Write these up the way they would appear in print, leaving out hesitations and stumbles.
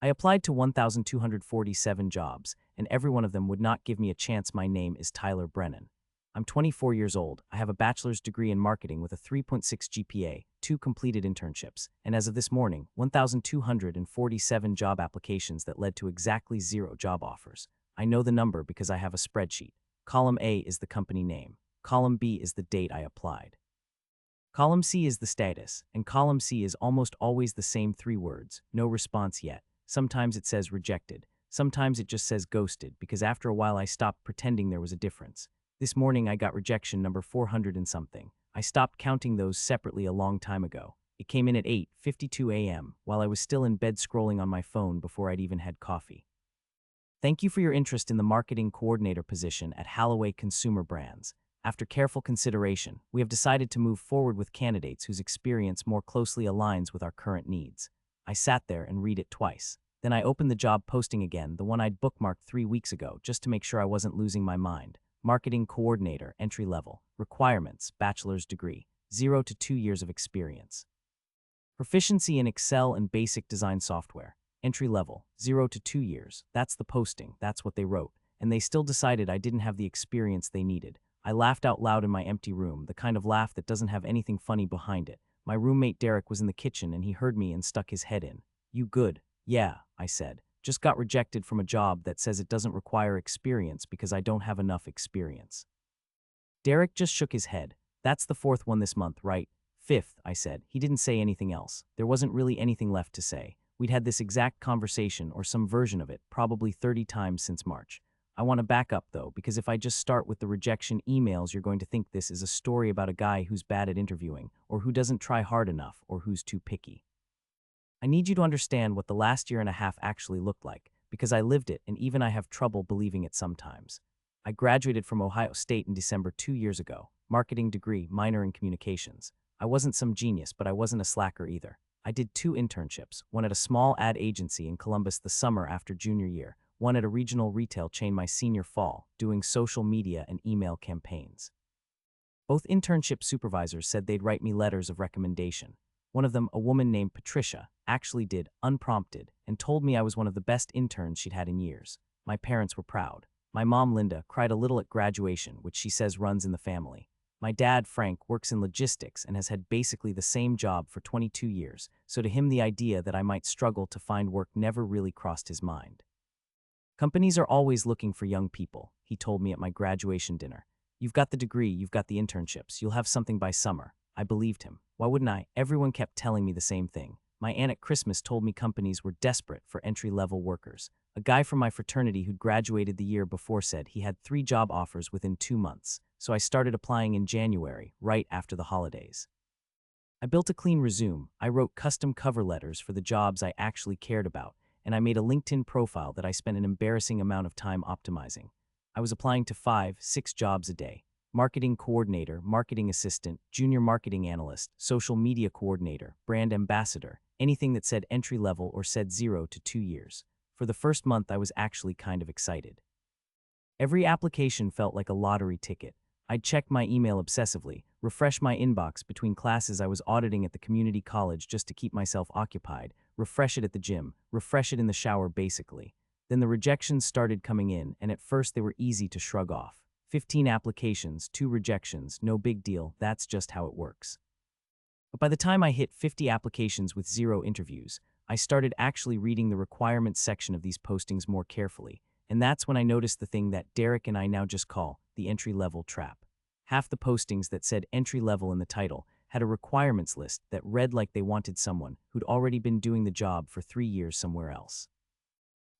I applied to 1,247 jobs, and every one of them would not give me a chance. My name is Tyler Brennan. I'm 24 years old, I have a bachelor's degree in marketing with a 3.6 GPA, 2 completed internships, and as of this morning, 1,247 job applications that led to exactly 0 job offers. I know the number because I have a spreadsheet. Column A is the company name. Column B is the date I applied. Column C is the status, and column C is almost always the same 3 words, no response yet. Sometimes it says rejected. Sometimes it just says ghosted, because after a while I stopped pretending there was a difference. This morning I got rejection number 400 and something. I stopped counting those separately a long time ago. It came in at 8:52 a.m. while I was still in bed scrolling on my phone before I'd even had coffee. Thank you for your interest in the marketing coordinator position at Halloway Consumer Brands. After careful consideration, we have decided to move forward with candidates whose experience more closely aligns with our current needs. I sat there and read it twice. Then I opened the job posting again, the one I'd bookmarked 3 weeks ago, just to make sure I wasn't losing my mind. Marketing coordinator, entry level. Requirements, bachelor's degree, 0 to 2 years of experience. Proficiency in Excel and basic design software. Entry level, 0 to 2 years. That's the posting, that's what they wrote. And they still decided I didn't have the experience they needed. I laughed out loud in my empty room, the kind of laugh that doesn't have anything funny behind it. My roommate Derek was in the kitchen and he heard me and stuck his head in. "You good?" "Yeah," I said. "Just got rejected from a job that says it doesn't require experience because I don't have enough experience." Derek just shook his head. "That's the 4th one this month, right?" "5th," I said. He didn't say anything else. There wasn't really anything left to say. We'd had this exact conversation, or some version of it, probably 30 times since March. I want to back up, though, because if I just start with the rejection emails, you're going to think this is a story about a guy who's bad at interviewing, or who doesn't try hard enough, or who's too picky. I need you to understand what the last year and a half actually looked like, because I lived it and even I have trouble believing it sometimes. I graduated from Ohio State in December 2 years ago, marketing degree, minor in communications. I wasn't some genius, but I wasn't a slacker either. I did 2 internships, one at a small ad agency in Columbus the summer after junior year, one at a regional retail chain my senior fall, doing social media and email campaigns. Both internship supervisors said they'd write me letters of recommendation. One of them, a woman named Patricia, actually did, unprompted, and told me I was one of the best interns she'd had in years. My parents were proud. My mom, Linda, cried a little at graduation, which she says runs in the family. My dad, Frank, works in logistics and has had basically the same job for 22 years, so to him the idea that I might struggle to find work never really crossed his mind. "Companies are always looking for young people," he told me at my graduation dinner. "You've got the degree, you've got the internships, you'll have something by summer." I believed him. Why wouldn't I? Everyone kept telling me the same thing. My aunt at Christmas told me companies were desperate for entry-level workers. A guy from my fraternity who'd graduated the year before said he had 3 job offers within 2 months, so I started applying in January, right after the holidays. I built a clean resume. I wrote custom cover letters for the jobs I actually cared about, and I made a LinkedIn profile that I spent an embarrassing amount of time optimizing. I was applying to 5, 6 jobs a day. Marketing coordinator, marketing assistant, junior marketing analyst, social media coordinator, brand ambassador, anything that said entry level or said 0 to 2 years. For the first month, I was actually kind of excited. Every application felt like a lottery ticket. I'd check my email obsessively, refresh my inbox between classes I was auditing at the community college just to keep myself occupied, refresh it at the gym, refresh it in the shower basically. Then the rejections started coming in, and at first they were easy to shrug off. 15 applications, 2 rejections, no big deal, that's just how it works. But by the time I hit 50 applications with 0 interviews, I started actually reading the requirements section of these postings more carefully, and that's when I noticed the thing that Derek and I now just call the entry-level trap. Half the postings that said entry-level in the title had a requirements list that read like they wanted someone who'd already been doing the job for 3 years somewhere else.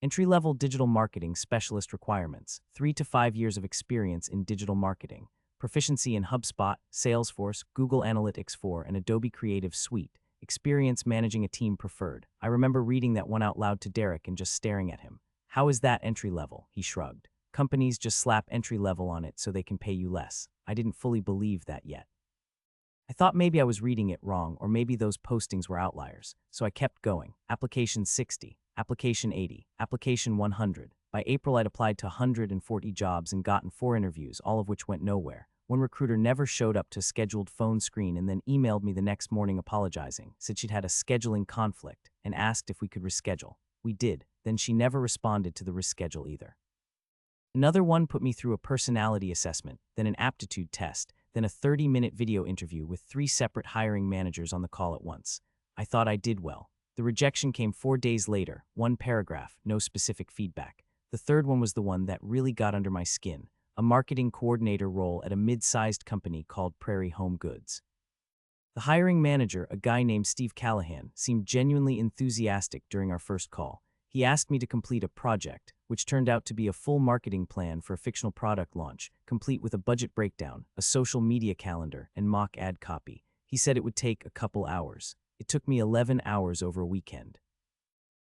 Entry-level digital marketing specialist requirements, 3 to 5 years of experience in digital marketing, proficiency in HubSpot, Salesforce, Google Analytics 4, and Adobe Creative Suite, experience managing a team preferred. I remember reading that one out loud to Derek and just staring at him. "How is that entry-level?" he shrugged. "Companies just slap entry-level on it so they can pay you less." I didn't fully believe that yet. I thought maybe I was reading it wrong, or maybe those postings were outliers, so I kept going. Application 60, application 80, application 100. By April, I'd applied to 140 jobs and gotten 4 interviews, all of which went nowhere. One recruiter never showed up to a scheduled phone screen and then emailed me the next morning apologizing, said she'd had a scheduling conflict, and asked if we could reschedule. We did. Then she never responded to the risk schedule either. Another one put me through a personality assessment, then an aptitude test, then a 30-minute video interview with 3 separate hiring managers on the call at once. I thought I did well. The rejection came 4 days later, 1 paragraph, no specific feedback. The third one was the one that really got under my skin, a marketing coordinator role at a mid-sized company called Prairie Home Goods. The hiring manager, a guy named Steve Callahan, seemed genuinely enthusiastic during our first call. He asked me to complete a project, which turned out to be a full marketing plan for a fictional product launch, complete with a budget breakdown, a social media calendar, and mock ad copy. He said it would take a couple hours. It took me 11 hours over a weekend.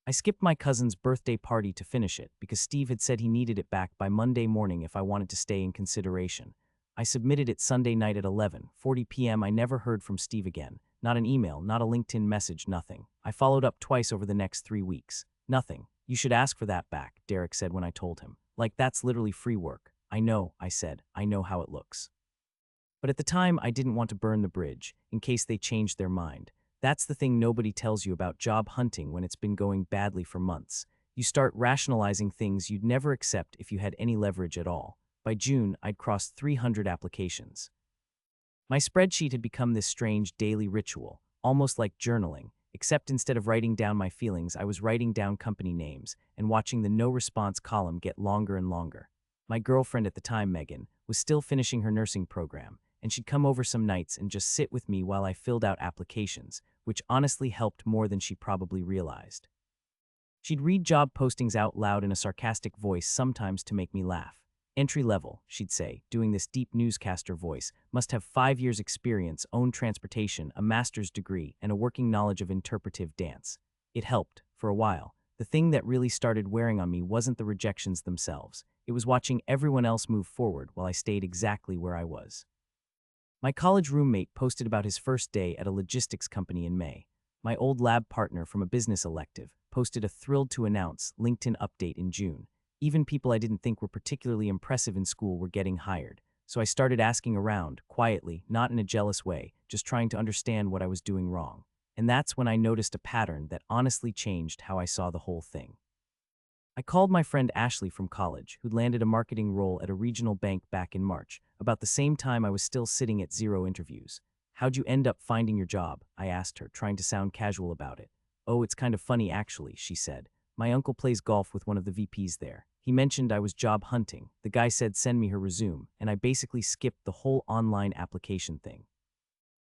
I skipped my cousin's birthday party to finish it because Steve had said he needed it back by Monday morning if I wanted to stay in consideration. I submitted it Sunday night at 11:40 p.m. I never heard from Steve again. Not an email, not a LinkedIn message, nothing. I followed up twice over the next 3 weeks. Nothing. You should ask for that back, Derek said when I told him. Like, that's literally free work. I know, I said. I know how it looks. But at the time, I didn't want to burn the bridge, in case they changed their mind. That's the thing nobody tells you about job hunting when it's been going badly for months. You start rationalizing things you'd never accept if you had any leverage at all. By June, I'd crossed 300 applications. My spreadsheet had become this strange daily ritual, almost like journaling, except instead of writing down my feelings, I was writing down company names and watching the no response column get longer and longer. My girlfriend at the time, Megan, was still finishing her nursing program, and she'd come over some nights and just sit with me while I filled out applications, which honestly helped more than she probably realized. She'd read job postings out loud in a sarcastic voice, sometimes to make me laugh. Entry level, she'd say, doing this deep newscaster voice, must have 5 years experience, own transportation, a master's degree, and a working knowledge of interpretive dance. It helped, for a while. The thing that really started wearing on me wasn't the rejections themselves. It was watching everyone else move forward while I stayed exactly where I was. My college roommate posted about his first day at a logistics company in May. My old lab partner from a business elective posted a thrilled-to-announce LinkedIn update in June. Even people I didn't think were particularly impressive in school were getting hired. So I started asking around, quietly, not in a jealous way, just trying to understand what I was doing wrong. And that's when I noticed a pattern that honestly changed how I saw the whole thing. I called my friend Ashley from college, who'd landed a marketing role at a regional bank back in March, about the same time I was still sitting at 0 interviews. "How'd you end up finding your job?" I asked her, trying to sound casual about it. "Oh, it's kind of funny actually," she said. "My uncle plays golf with one of the VPs there. He mentioned I was job hunting. The guy said send me her resume, and I basically skipped the whole online application thing.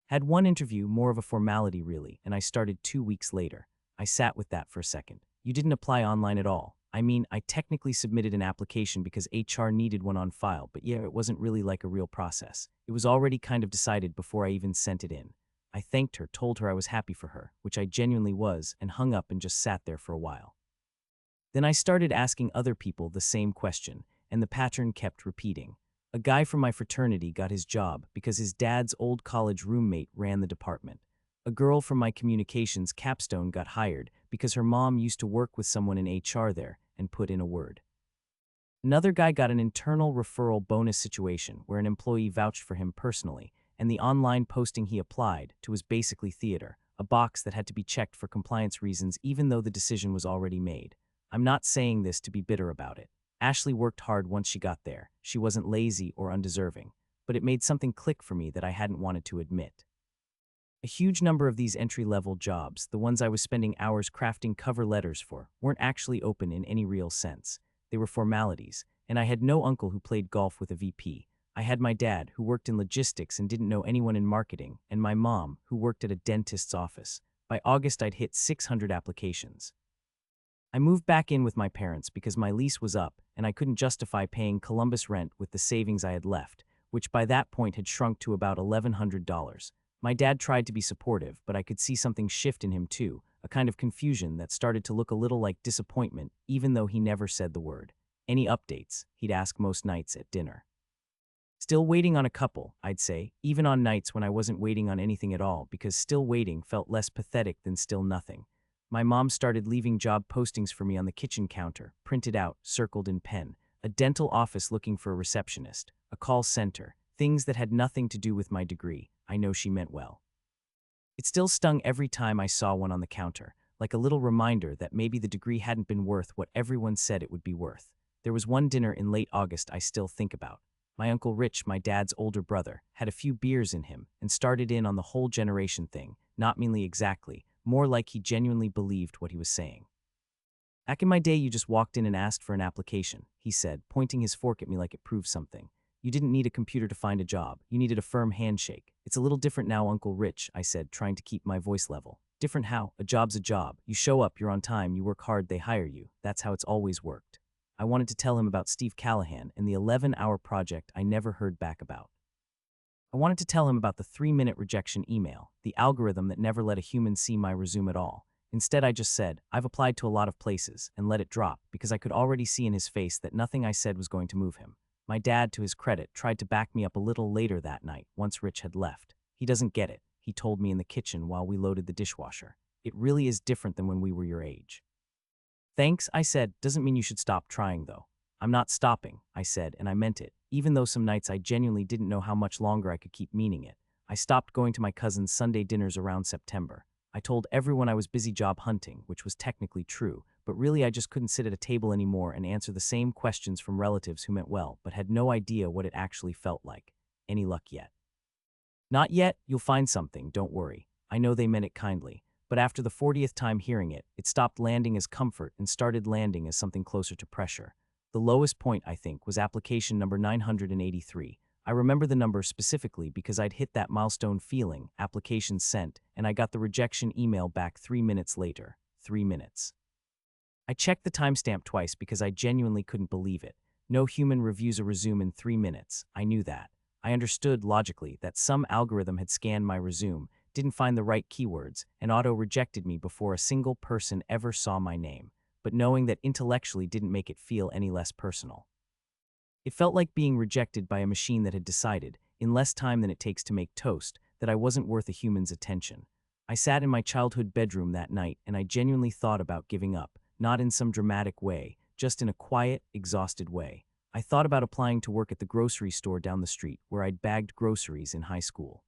Had one interview, more of a formality really, and I started 2 weeks later." I sat with that for a second. "You didn't apply online at all?" "I mean, I technically submitted an application because HR needed one on file, but yeah, it wasn't really like a real process. It was already kind of decided before I even sent it in." I thanked her, told her I was happy for her, which I genuinely was, and hung up and just sat there for a while. Then I started asking other people the same question, and the pattern kept repeating. A guy from my fraternity got his job because his dad's old college roommate ran the department. A girl from my communications capstone got hired because her mom used to work with someone in HR there and put in a word. Another guy got an internal referral bonus situation where an employee vouched for him personally, and the online posting he applied to was basically theater, a box that had to be checked for compliance reasons even though the decision was already made. I'm not saying this to be bitter about it. Ashley worked hard once she got there. She wasn't lazy or undeserving, but it made something click for me that I hadn't wanted to admit. A huge number of these entry-level jobs, the ones I was spending hours crafting cover letters for, weren't actually open in any real sense. They were formalities, and I had no uncle who played golf with a VP. I had my dad, who worked in logistics and didn't know anyone in marketing, and my mom, who worked at a dentist's office. By August, I'd hit 600 applications. I moved back in with my parents because my lease was up and I couldn't justify paying Columbus rent with the savings I had left, which by that point had shrunk to about $1,100. My dad tried to be supportive, but I could see something shift in him too, a kind of confusion that started to look a little like disappointment, even though he never said the word. "Any updates?" he'd ask most nights at dinner. "Still waiting on a couple," I'd say, even on nights when I wasn't waiting on anything at all, because still waiting felt less pathetic than still nothing. My mom started leaving job postings for me on the kitchen counter, printed out, circled in pen. A dental office looking for a receptionist, a call center, things that had nothing to do with my degree. I know she meant well. It still stung every time I saw one on the counter, like a little reminder that maybe the degree hadn't been worth what everyone said it would be worth. There was one dinner in late August I still think about. My Uncle Rich, my dad's older brother, had a few beers in him and started in on the whole generation thing, not meanly exactly, more like he genuinely believed what he was saying. "Back in my day, you just walked in and asked for an application," he said, pointing his fork at me like it proved something. "You didn't need a computer to find a job. You needed a firm handshake. It's a little different now, Uncle Rich," I said, trying to keep my voice level. "Different how? A job's a job. You show up, you're on time, you work hard, they hire you. That's how it's always worked." I wanted to tell him about Steve Callahan and the 11-hour project I never heard back about. I wanted to tell him about the 3-minute rejection email, the algorithm that never let a human see my resume at all. Instead, I just said, "I've applied to a lot of places," and let it drop because I could already see in his face that nothing I said was going to move him. My dad, to his credit, tried to back me up a little later that night, once Rich had left. "He doesn't get it," he told me in the kitchen while we loaded the dishwasher. "It really is different than when we were your age." "Thanks," I said. "Doesn't mean you should stop trying, though." "I'm not stopping," I said, and I meant it, even though some nights I genuinely didn't know how much longer I could keep meaning it. I stopped going to my cousin's Sunday dinners around September. I told everyone I was busy job hunting, which was technically true, but really I just couldn't sit at a table anymore and answer the same questions from relatives who meant well but had no idea what it actually felt like. "Any luck yet?" "Not yet. You'll find something, don't worry." I know they meant it kindly, but after the 40th time hearing it, it stopped landing as comfort and started landing as something closer to pressure. The lowest point, I think, was application number 983. I remember the number specifically because I'd hit that milestone feeling, application sent, and I got the rejection email back 3 minutes later. 3 minutes. I checked the timestamp twice because I genuinely couldn't believe it. No human reviews a resume in 3 minutes. I knew that. I understood logically that some algorithm had scanned my resume, didn't find the right keywords, and auto-rejected me before a single person ever saw my name. But knowing that intellectually didn't make it feel any less personal. It felt like being rejected by a machine that had decided, in less time than it takes to make toast, that I wasn't worth a human's attention. I sat in my childhood bedroom that night and I genuinely thought about giving up, not in some dramatic way, just in a quiet, exhausted way. I thought about applying to work at the grocery store down the street where I'd bagged groceries in high school.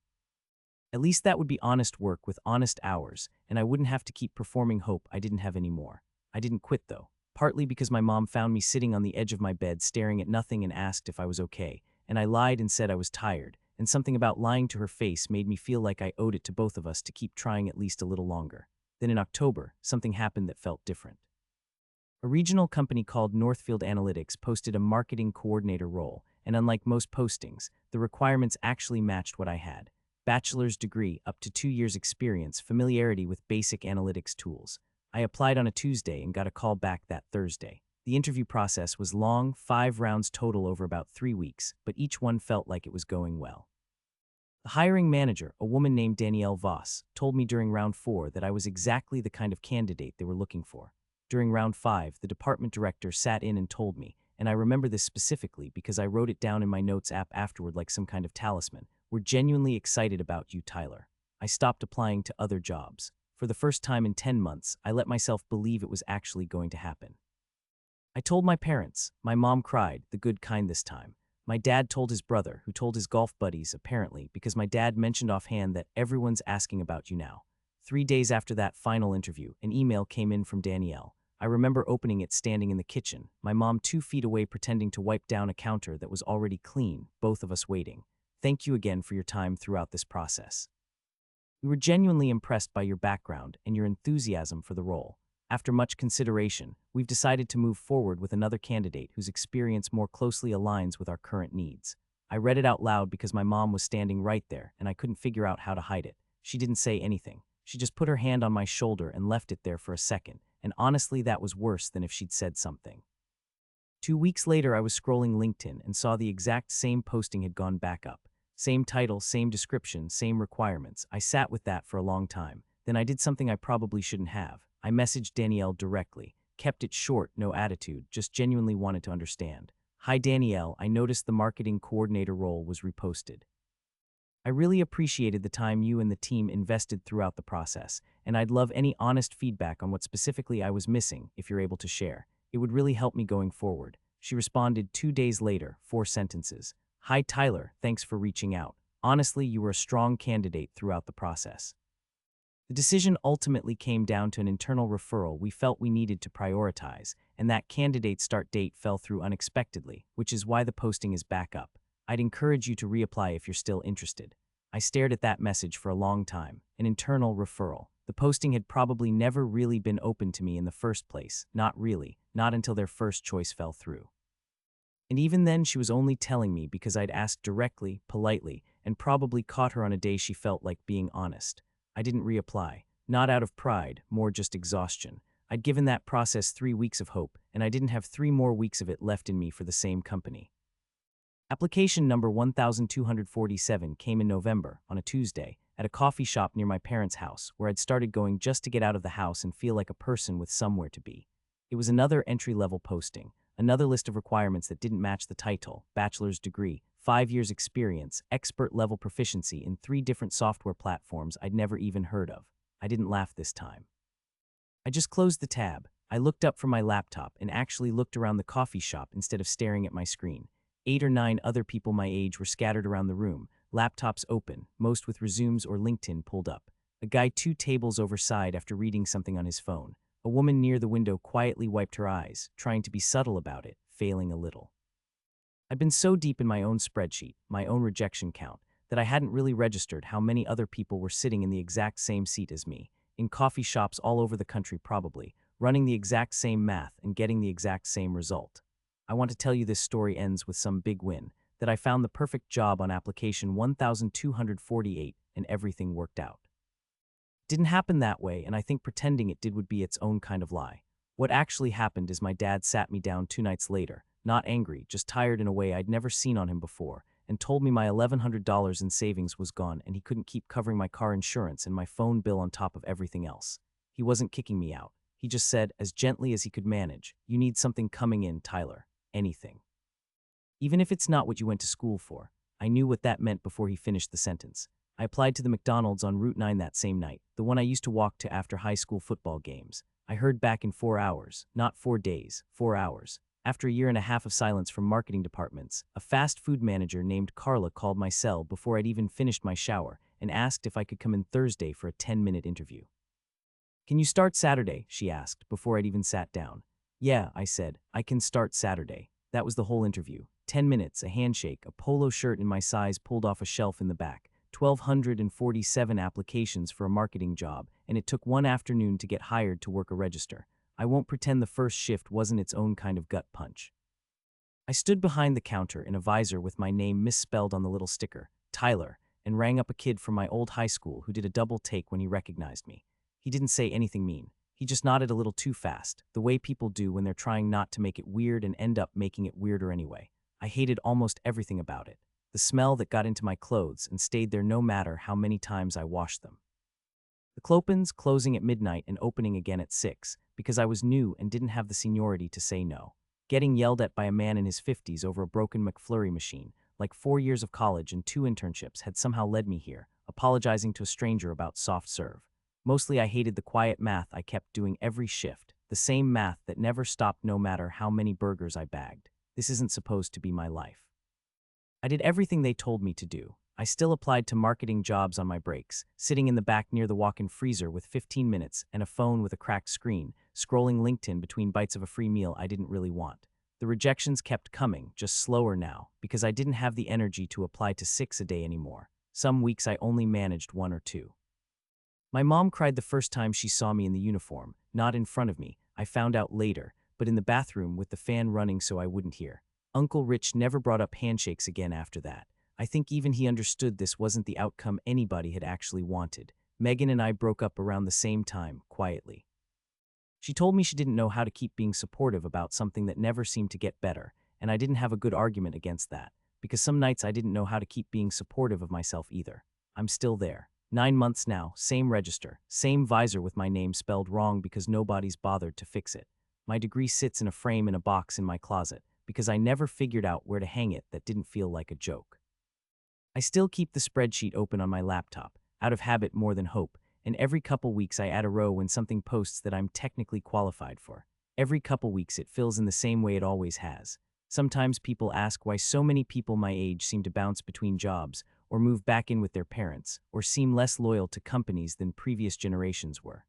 At least that would be honest work with honest hours, and I wouldn't have to keep performing hope I didn't have any more. I didn't quit though. Partly because my mom found me sitting on the edge of my bed staring at nothing and asked if I was okay, and I lied and said I was tired, and something about lying to her face made me feel like I owed it to both of us to keep trying at least a little longer. Then in October, something happened that felt different. A regional company called Northfield Analytics posted a marketing coordinator role, and unlike most postings, the requirements actually matched what I had. Bachelor's degree, up to 2 years experience, familiarity with basic analytics tools. I applied on a Tuesday and got a call back that Thursday. The interview process was long, 5 rounds total over about 3 weeks, but each one felt like it was going well. The hiring manager, a woman named Danielle Voss, told me during round 4 that I was exactly the kind of candidate they were looking for. During round 5, the department director sat in and told me, and I remember this specifically because I wrote it down in my notes app afterward like some kind of talisman, "We're genuinely excited about you, Tyler." I stopped applying to other jobs. For the first time in 10 months, I let myself believe it was actually going to happen. I told my parents. My mom cried, the good kind this time. My dad told his brother, who told his golf buddies, apparently, because my dad mentioned offhand that everyone's asking about you now. 3 days after that final interview, an email came in from Danielle. I remember opening it standing in the kitchen, my mom 2 feet away pretending to wipe down a counter that was already clean, both of us waiting. "Thank you again for your time throughout this process. We were genuinely impressed by your background and your enthusiasm for the role. After much consideration, we've decided to move forward with another candidate whose experience more closely aligns with our current needs." I read it out loud because my mom was standing right there and I couldn't figure out how to hide it. She didn't say anything. She just put her hand on my shoulder and left it there for a second, and honestly that was worse than if she'd said something. 2 weeks later, I was scrolling LinkedIn and saw the exact same posting had gone back up. Same title, same description, same requirements. I sat with that for a long time. Then I did something I probably shouldn't have. I messaged Danielle directly. Kept it short, no attitude, just genuinely wanted to understand. "Hi Danielle, I noticed the marketing coordinator role was reposted. I really appreciated the time you and the team invested throughout the process, and I'd love any honest feedback on what specifically I was missing, if you're able to share. It would really help me going forward." She responded 2 days later, 4 sentences. "Hi Tyler, thanks for reaching out. Honestly, you were a strong candidate throughout the process. The decision ultimately came down to an internal referral we felt we needed to prioritize, and that candidate's start date fell through unexpectedly, which is why the posting is back up. I'd encourage you to reapply if you're still interested. I stared at that message for a long time. An internal referral. The posting had probably never really been open to me in the first place. Not really. Not until their first choice fell through. And even then, she was only telling me because I'd asked directly, politely, and probably caught her on a day she felt like being honest. I didn't reapply. Not out of pride, more just exhaustion. I'd given that process 3 weeks of hope, and I didn't have 3 more weeks of it left in me for the same company. Application number 1247 came in November, on a Tuesday, at a coffee shop near my parents' house, where I'd started going just to get out of the house and feel like a person with somewhere to be. It was another entry-level posting, another list of requirements that didn't match the title: bachelor's degree, 5 years experience, expert-level proficiency in 3 different software platforms I'd never even heard of. I didn't laugh this time. I just closed the tab. I looked up from my laptop and actually looked around the coffee shop instead of staring at my screen. 8 or 9 other people my age were scattered around the room, laptops open, most with resumes or LinkedIn pulled up. A guy 2 tables over sighed after reading something on his phone. A woman near the window quietly wiped her eyes, trying to be subtle about it, failing a little. I'd been so deep in my own spreadsheet, my own rejection count, that I hadn't really registered how many other people were sitting in the exact same seat as me, in coffee shops all over the country probably, running the exact same math and getting the exact same result. I want to tell you this story ends with some big win, that I found the perfect job on application 1248 and everything worked out. It didn't happen that way, and I think pretending it did would be its own kind of lie. What actually happened is my dad sat me down 2 nights later, not angry, just tired in a way I'd never seen on him before, and told me my $1,100 in savings was gone and he couldn't keep covering my car insurance and my phone bill on top of everything else. He wasn't kicking me out. He just said, as gently as he could manage, "You need something coming in, Tyler. Anything. Even if it's not what you went to school for." I knew what that meant before he finished the sentence. I applied to the McDonald's on Route 9 that same night, the one I used to walk to after high school football games. I heard back in 4 hours, not 4 days, 4 hours. After a year and a half of silence from marketing departments, a fast food manager named Carla called my cell before I'd even finished my shower and asked if I could come in Thursday for a 10-minute interview. "Can you start Saturday?" she asked before I'd even sat down. "Yeah," I said, "I can start Saturday." That was the whole interview. 10 minutes, a handshake, a polo shirt in my size pulled off a shelf in the back, 1,247 applications for a marketing job, and it took 1 afternoon to get hired to work a register. I won't pretend the first shift wasn't its own kind of gut punch. I stood behind the counter in a visor with my name misspelled on the little sticker, Tyler, and rang up a kid from my old high school who did a double take when he recognized me. He didn't say anything mean. He just nodded a little too fast, the way people do when they're trying not to make it weird and end up making it weirder anyway. I hated almost everything about it. The smell that got into my clothes and stayed there no matter how many times I washed them. The Clopens closing at midnight and opening again at 6, because I was new and didn't have the seniority to say no. Getting yelled at by a man in his 50s over a broken McFlurry machine, like 4 years of college and 2 internships had somehow led me here, apologizing to a stranger about soft serve. Mostly I hated the quiet math I kept doing every shift, the same math that never stopped no matter how many burgers I bagged. This isn't supposed to be my life. I did everything they told me to do. I still applied to marketing jobs on my breaks, sitting in the back near the walk-in freezer with 15 minutes and a phone with a cracked screen, scrolling LinkedIn between bites of a free meal I didn't really want. The rejections kept coming, just slower now, because I didn't have the energy to apply to 6 a day anymore. Some weeks I only managed 1 or 2. My mom cried the first time she saw me in the uniform, not in front of me, I found out later, but in the bathroom with the fan running so I wouldn't hear. Uncle Rich never brought up handshakes again after that. I think even he understood this wasn't the outcome anybody had actually wanted. Megan and I broke up around the same time, quietly. She told me she didn't know how to keep being supportive about something that never seemed to get better, and I didn't have a good argument against that, because some nights I didn't know how to keep being supportive of myself either. I'm still there. 9 months now, same register, same visor with my name spelled wrong because nobody's bothered to fix it. My degree sits in a frame in a box in my closet, because I never figured out where to hang it that didn't feel like a joke. I still keep the spreadsheet open on my laptop, out of habit more than hope, and every couple weeks I add a row when something posts that I'm technically qualified for. Every couple weeks it fills in the same way it always has. Sometimes people ask why so many people my age seem to bounce between jobs, or move back in with their parents, or seem less loyal to companies than previous generations were.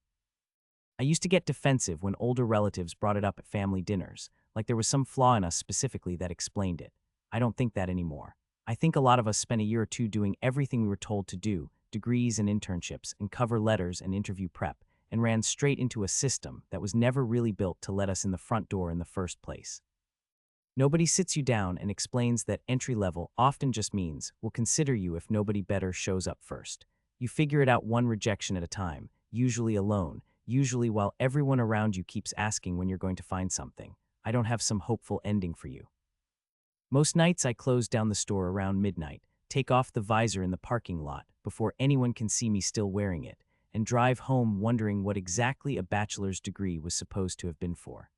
I used to get defensive when older relatives brought it up at family dinners, like there was some flaw in us specifically that explained it. I don't think that anymore. I think a lot of us spent a year or two doing everything we were told to do, degrees and internships, and cover letters and interview prep, and ran straight into a system that was never really built to let us in the front door in the first place. Nobody sits you down and explains that entry level often just means we'll consider you if nobody better shows up first. You figure it out one rejection at a time, usually alone, usually while everyone around you keeps asking when you're going to find something. I don't have some hopeful ending for you. Most nights I close down the store around midnight, take off the visor in the parking lot before anyone can see me still wearing it, and drive home wondering what exactly a bachelor's degree was supposed to have been for.